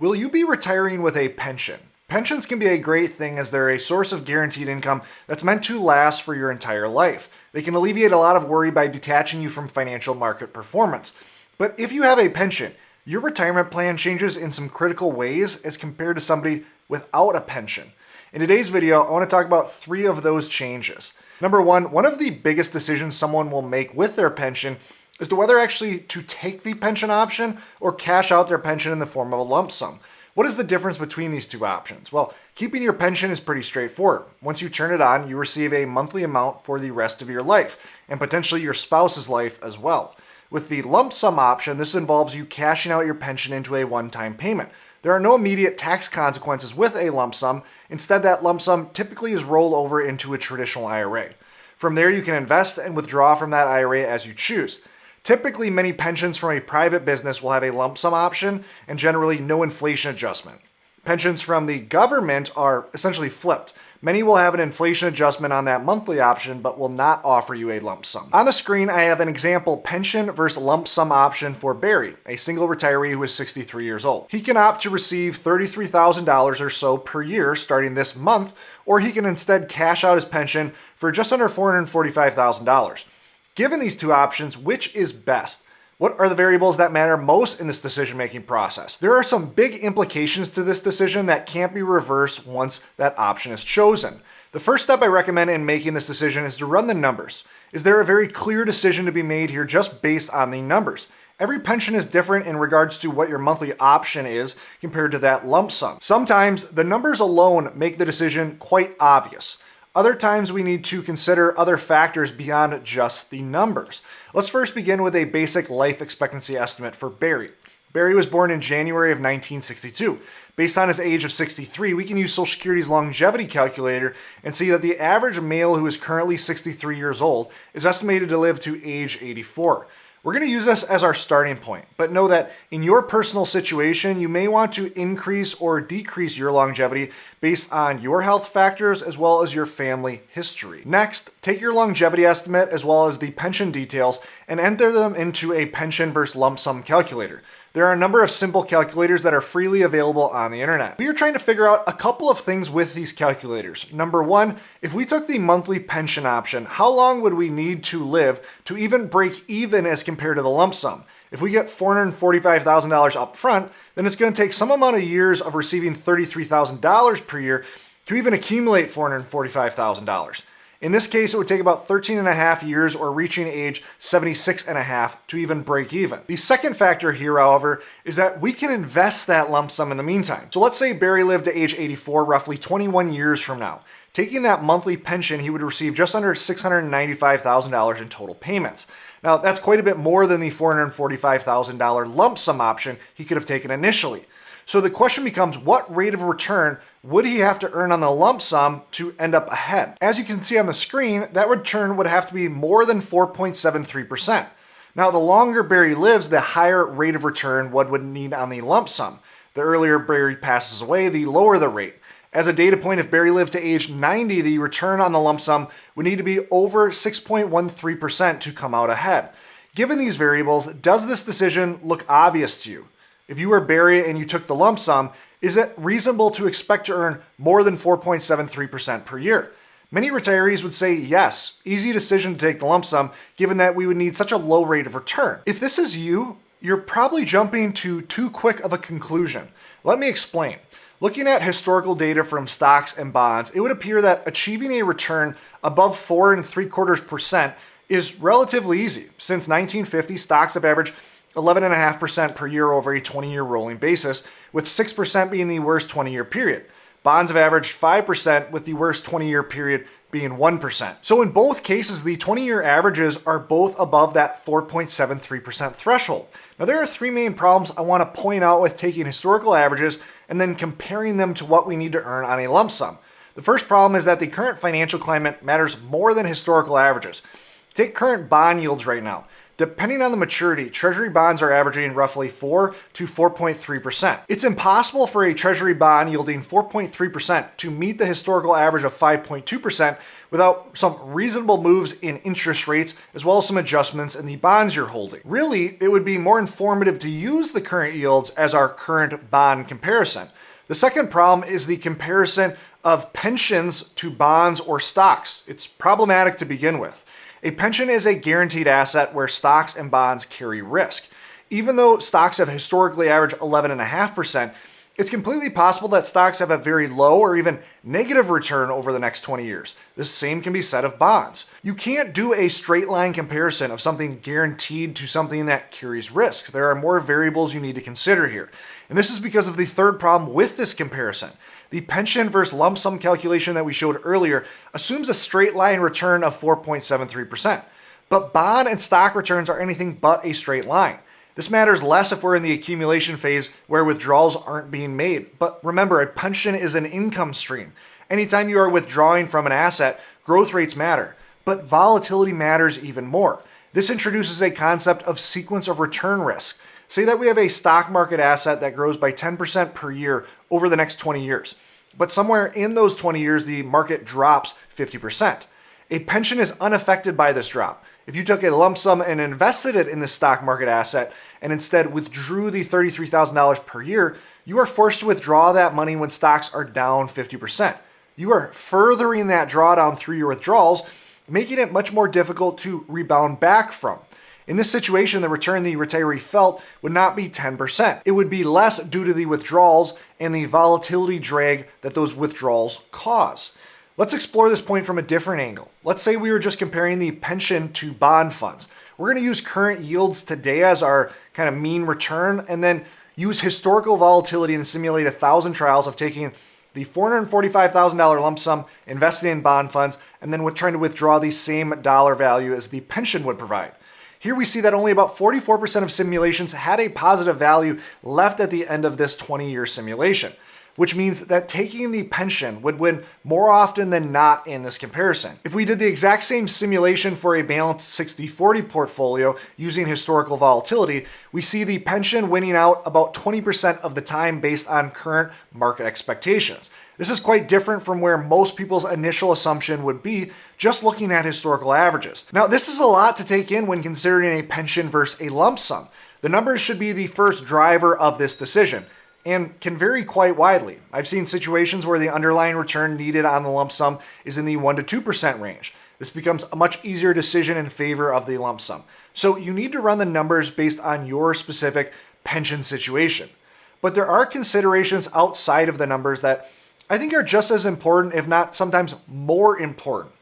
Will you be retiring with a pension? Pensions can be a great thing as they're a source of guaranteed income that's meant to last for your entire life. They can alleviate a lot of worry by detaching you from financial market performance. But if you have a pension, your retirement plan changes in some critical ways as compared to somebody without a pension. In today's video, I want to talk about 3 of those changes. Number one of the biggest decisions someone will make with their pension is to whether actually to take the pension option or cash out their pension in the form of a lump sum. What is the difference between these two options? Well, keeping your pension is pretty straightforward. Once you turn it on, you receive a monthly amount for the rest of your life, and potentially your spouse's life as well. With the lump sum option, this involves you cashing out your pension into a one-time payment. There are no immediate tax consequences with a lump sum. Instead, that lump sum typically is rolled over into a traditional IRA. From there, you can invest and withdraw from that IRA as you choose. Typically, many pensions from a private business will have a lump sum option and generally no inflation adjustment. Pensions from the government are essentially flipped. Many will have an inflation adjustment on that monthly option, but will not offer you a lump sum. On the screen, I have an example pension versus lump sum option for Barry, a single retiree who is 63 years old. He can opt to receive $33,000 or so per year starting this month, or he can instead cash out his pension for just under $445,000. Given these two options, which is best? What are the variables that matter most in this decision-making process? There are some big implications to this decision that can't be reversed once that option is chosen. The first step I recommend in making this decision is to run the numbers. Is there a very clear decision to be made here just based on the numbers? Every pension is different in regards to what your monthly option is compared to that lump sum. Sometimes the numbers alone make the decision quite obvious. Other times we need to consider other factors beyond just the numbers. Let's first begin with a basic life expectancy estimate for Barry. Barry was born in January of 1962. Based on his age of 63, we can use Social Security's longevity calculator and see that the average male who is currently 63 years old is estimated to live to age 84. We're going to use this as our starting point, but know that in your personal situation, you may want to increase or decrease your longevity based on your health factors as well as your family history. Next, take your longevity estimate as well as the pension details and enter them into a pension versus lump sum calculator. There are a number of simple calculators that are freely available on the internet. We are trying to figure out a couple of things with these calculators. Number one, if we took the monthly pension option, how long would we need to live to even break even as compared to the lump sum? If we get $445,000 up front, then it's going to take some amount of years of receiving $33,000 per year to even accumulate $445,000. In this case, it would take about 13 and a half years or reaching age 76 and a half to even break even. The second factor here, however, is that we can invest that lump sum in the meantime. So let's say Barry lived to age 84, roughly 21 years from now. Taking that monthly pension, he would receive just under $695,000 in total payments. Now, that's quite a bit more than the $445,000 lump sum option he could have taken initially. So the question becomes, what rate of return would he have to earn on the lump sum to end up ahead? As you can see on the screen, that return would have to be more than 4.73%. Now, the longer Barry lives, the higher rate of return one would need on the lump sum. The earlier Barry passes away, the lower the rate. As a data point, if Barry lived to age 90, the return on the lump sum would need to be over 6.13% to come out ahead. Given these variables, does this decision look obvious to you? If you were Barry and you took the lump sum, is it reasonable to expect to earn more than 4.73% per year? Many retirees would say yes, easy decision to take the lump sum given that we would need such a low rate of return. If this is you, you're probably jumping to too quick of a conclusion. Let me explain. Looking at historical data from stocks and bonds, it would appear that achieving a return above 4.75% is relatively easy. Since 1950, stocks have averaged 11.5% per year over a 20-year rolling basis, with 6% being the worst 20-year period. Bonds have averaged 5%, with the worst 20-year period being 1%. So in both cases, the 20-year averages are both above that 4.73% threshold. Now, there are 3 main problems I want to point out with taking historical averages and then comparing them to what we need to earn on a lump sum. The first problem is that the current financial climate matters more than historical averages. Take current bond yields right now. Depending on the maturity, Treasury bonds are averaging roughly 4 to 4.3%. It's impossible for a Treasury bond yielding 4.3% to meet the historical average of 5.2%, without some reasonable moves in interest rates, as well as some adjustments in the bonds you're holding. Really, it would be more informative to use the current yields as our current bond comparison. The second problem is the comparison of pensions to bonds or stocks. It's problematic to begin with. A pension is a guaranteed asset where stocks and bonds carry risk. Even though stocks have historically averaged 11.5%, it's completely possible that stocks have a very low or even negative return over the next 20 years. The same can be said of bonds. You can't do a straight line comparison of something guaranteed to something that carries risks. There are more variables you need to consider here. And this is because of the third problem with this comparison. The pension versus lump sum calculation that we showed earlier assumes a straight line return of 4.73%. But bond and stock returns are anything but a straight line. This matters less if we're in the accumulation phase where withdrawals aren't being made. But remember, a pension is an income stream. Anytime you are withdrawing from an asset, growth rates matter. But volatility matters even more. This introduces a concept of sequence of return risk. Say that we have a stock market asset that grows by 10% per year over the next 20 years. But somewhere in those 20 years, the market drops 50%. A pension is unaffected by this drop. If you took a lump sum and invested it in the stock market asset and instead withdrew the $33,000 per year, you are forced to withdraw that money when stocks are down 50%. You are furthering that drawdown through your withdrawals, making it much more difficult to rebound back from. In this situation, the return the retiree felt would not be 10%. It would be less due to the withdrawals and the volatility drag that those withdrawals cause. Let's explore this point from a different angle. Let's say we were just comparing the pension to bond funds. We're going to use current yields today as our kind of mean return and then use historical volatility and simulate 1,000 trials of taking the $445,000 lump sum, investing in bond funds, and then trying to withdraw the same dollar value as the pension would provide. Here we see that only about 44% of simulations had a positive value left at the end of this 20-year simulation, which means that taking the pension would win more often than not in this comparison. If we did the exact same simulation for a balanced 60-40 portfolio using historical volatility, we see the pension winning out about 20% of the time based on current market expectations. This is quite different from where most people's initial assumption would be just looking at historical averages. Now, this is a lot to take in when considering a pension versus a lump sum. The numbers should be the first driver of this decision and can vary quite widely. I've seen situations where the underlying return needed on the lump sum is in the 1% to 2% range. This becomes a much easier decision in favor of the lump sum. So you need to run the numbers based on your specific pension situation. But there are considerations outside of the numbers that I think are just as important, if not sometimes more important.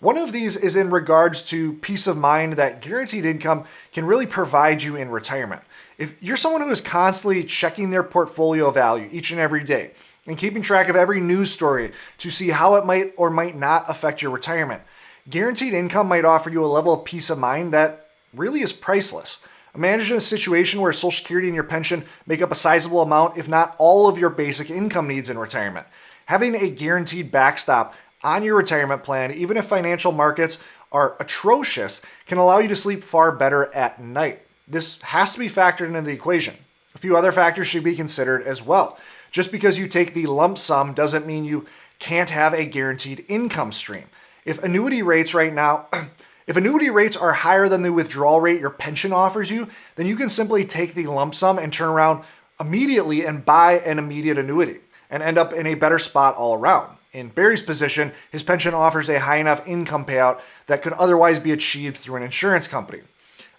One of these is in regards to peace of mind that guaranteed income can really provide you in retirement. If you're someone who is constantly checking their portfolio value each and every day and keeping track of every news story to see how it might or might not affect your retirement, guaranteed income might offer you a level of peace of mind that really is priceless. Imagine a situation where Social Security and your pension make up a sizable amount, if not all of your basic income needs in retirement. Having a guaranteed backstop on your retirement plan, even if financial markets are atrocious, can allow you to sleep far better at night. This has to be factored into the equation. A few other factors should be considered as well. Just because you take the lump sum doesn't mean you can't have a guaranteed income stream. If annuity rates are higher than the withdrawal rate your pension offers you, then you can simply take the lump sum and turn around immediately and buy an immediate annuity and end up in a better spot all around. In Barry's position, his pension offers a high enough income payout that could otherwise be achieved through an insurance company.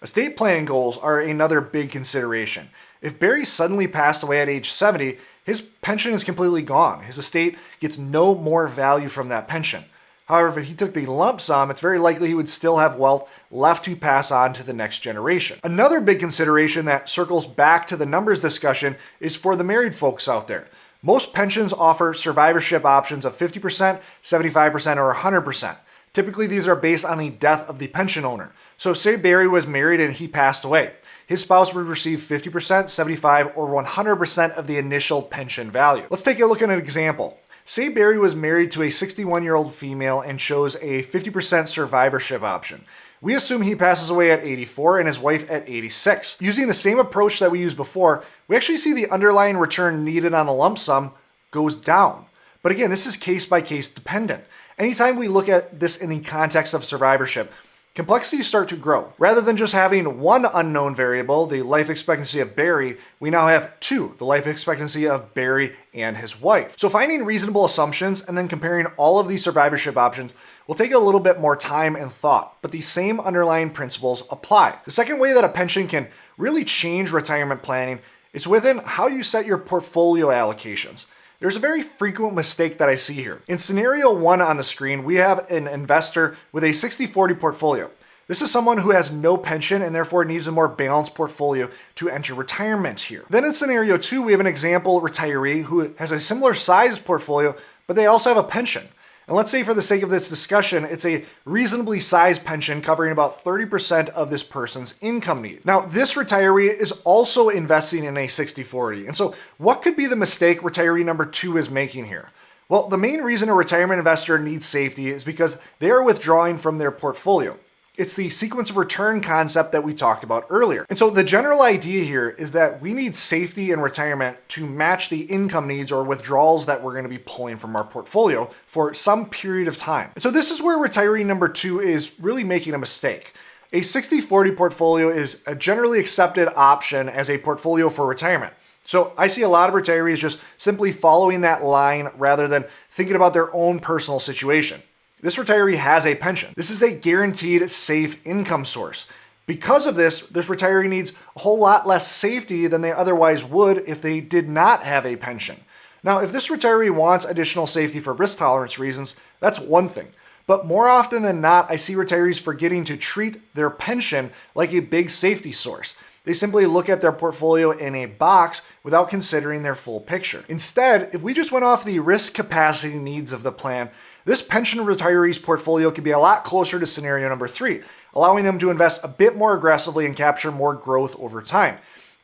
Estate planning goals are another big consideration. If Barry suddenly passed away at age 70, his pension is completely gone. His estate gets no more value from that pension. However, if he took the lump sum, it's very likely he would still have wealth left to pass on to the next generation. Another big consideration that circles back to the numbers discussion is for the married folks out there. Most pensions offer survivorship options of 50%, 75%, or 100%. Typically, these are based on the death of the pension owner. So say Barry was married and he passed away. His spouse would receive 50%, 75%, or 100% of the initial pension value. Let's take a look at an example. Say Barry was married to a 61-year-old female and chose a 50% survivorship option. We assume he passes away at 84 and his wife at 86. Using the same approach that we used before, we actually see the underlying return needed on a lump sum goes down. But again, this is case by case dependent. Anytime we look at this in the context of survivorship, complexities start to grow. Rather than just having one unknown variable, the life expectancy of Barry, we now have two, the life expectancy of Barry and his wife. So finding reasonable assumptions and then comparing all of these survivorship options will take a little bit more time and thought, but the same underlying principles apply. The second way that a pension can really change retirement planning is within how you set your portfolio allocations. There's a very frequent mistake that I see here. In scenario 1 on the screen, we have an investor with a 60-40 portfolio. This is someone who has no pension and therefore needs a more balanced portfolio to enter retirement here. Then in scenario 2, we have an example retiree who has a similar size portfolio, but they also have a pension. And let's say for the sake of this discussion, it's a reasonably sized pension covering about 30% of this person's income need. Now, this retiree is also investing in a 60-40. And so what could be the mistake retiree number 2 is making here? Well, the main reason a retirement investor needs safety is because they are withdrawing from their portfolio. It's the sequence of return concept that we talked about earlier. And so the general idea here is that we need safety in retirement to match the income needs or withdrawals that we're going to be pulling from our portfolio for some period of time. And so this is where retiree number 2 is really making a mistake. A 60-40 portfolio is a generally accepted option as a portfolio for retirement. So I see a lot of retirees just simply following that line rather than thinking about their own personal situation. This retiree has a pension. This is a guaranteed safe income source. Because of this retiree needs a whole lot less safety than they otherwise would if they did not have a pension. Now, if this retiree wants additional safety for risk tolerance reasons, that's one thing. But more often than not, I see retirees forgetting to treat their pension like a big safety source. They simply look at their portfolio in a box without considering their full picture. Instead, if we just went off the risk capacity needs of the plan, this pension retiree's portfolio could be a lot closer to scenario number 3, allowing them to invest a bit more aggressively and capture more growth over time.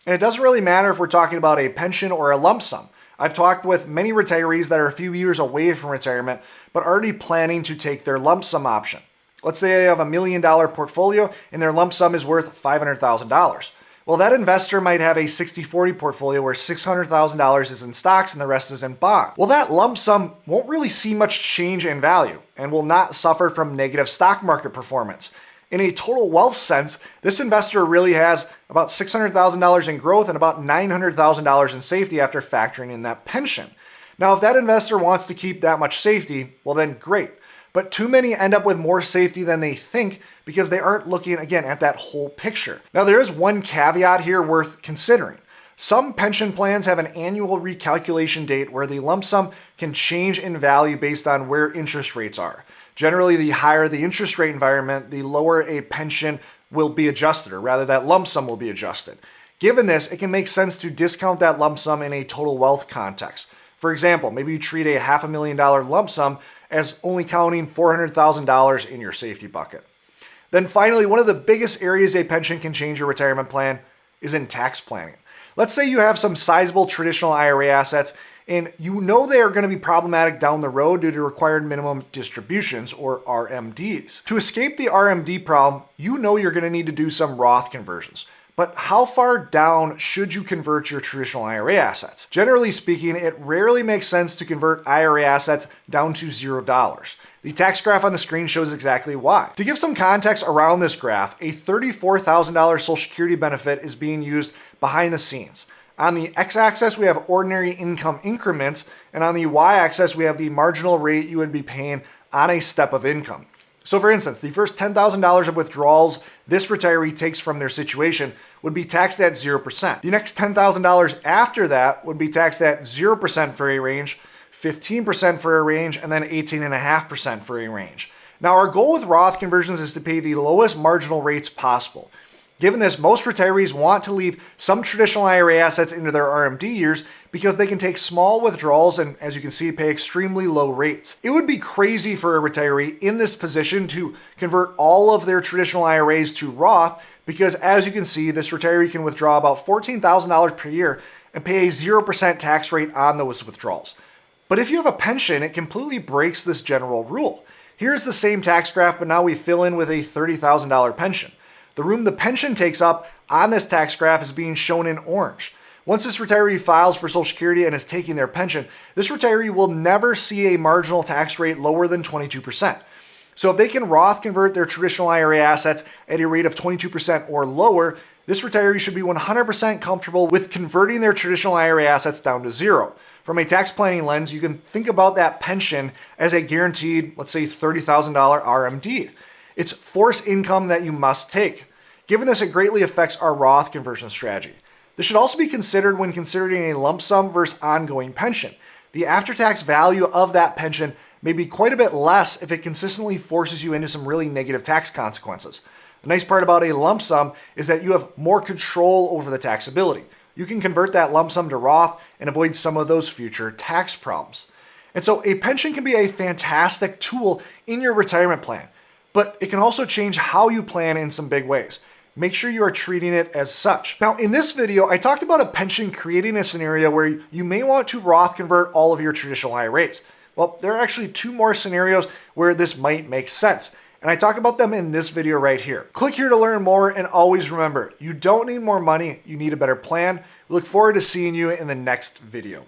And it doesn't really matter if we're talking about a pension or a lump sum. I've talked with many retirees that are a few years away from retirement, but already planning to take their lump sum option. Let's say they have a $1 million portfolio and their lump sum is worth $500,000. Well, that investor might have a 60-40 portfolio where $600,000 is in stocks and the rest is in bonds. Well, that lump sum won't really see much change in value and will not suffer from negative stock market performance. In a total wealth sense, this investor really has about $600,000 in growth and about $900,000 in safety after factoring in that pension. Now, if that investor wants to keep that much safety, well then great. But too many end up with more safety than they think because they aren't looking, again, at that whole picture. Now, there is one caveat here worth considering. Some pension plans have an annual recalculation date where the lump sum can change in value based on where interest rates are. Generally, the higher the interest rate environment, the lower a pension will be adjusted, or rather that lump sum will be adjusted. Given this, it can make sense to discount that lump sum in a total wealth context. For example, maybe you treat a $500,000 lump sum as only counting $400,000 in your safety bucket. Then finally, one of the biggest areas a pension can change your retirement plan is in tax planning. Let's say you have some sizable traditional IRA assets and you know they are going to be problematic down the road due to required minimum distributions, or RMDs. To escape the RMD problem, you know you're going to need to do some Roth conversions. But how far down should you convert your traditional IRA assets? Generally speaking, it rarely makes sense to convert IRA assets down to $0. The tax graph on the screen shows exactly why. To give some context around this graph, a $34,000 Social Security benefit is being used behind the scenes. On the x-axis, we have ordinary income increments, and on the y-axis, we have the marginal rate you would be paying on a step of income. So for instance, the first $10,000 of withdrawals this retiree takes from their situation would be taxed at 0%. The next $10,000 after that would be taxed at 0% for a range, 15% for a range, and then 18.5% for a range. Now our goal with Roth conversions is to pay the lowest marginal rates possible. Given this, most retirees want to leave some traditional IRA assets into their RMD years because they can take small withdrawals and, as you can see, pay extremely low rates. It would be crazy for a retiree in this position to convert all of their traditional IRAs to Roth because, as you can see, this retiree can withdraw about $14,000 per year and pay a 0% tax rate on those withdrawals. But if you have a pension, it completely breaks this general rule. Here's the same tax graph, but now we fill in with a $30,000 pension. The room the pension takes up on this tax graph is being shown in orange. Once this retiree files for Social Security and is taking their pension, this retiree will never see a marginal tax rate lower than 22%. So if they can Roth convert their traditional IRA assets at a rate of 22% or lower, this retiree should be 100% comfortable with converting their traditional IRA assets down to zero. From a tax planning lens, you can think about that pension as a guaranteed, let's say $30,000 RMD. It's forced income that you must take. Given this, it greatly affects our Roth conversion strategy. This should also be considered when considering a lump sum versus ongoing pension. The after-tax value of that pension may be quite a bit less if it consistently forces you into some really negative tax consequences. The nice part about a lump sum is that you have more control over the taxability. You can convert that lump sum to Roth and avoid some of those future tax problems. And so a pension can be a fantastic tool in your retirement plan, but it can also change how you plan in some big ways. Make sure you are treating it as such. Now, in this video, I talked about a pension creating a scenario where you may want to Roth convert all of your traditional IRAs. Well, there are actually two more scenarios where this might make sense, and I talk about them in this video right here. Click here to learn more, and always remember, you don't need more money, you need a better plan. We look forward to seeing you in the next video.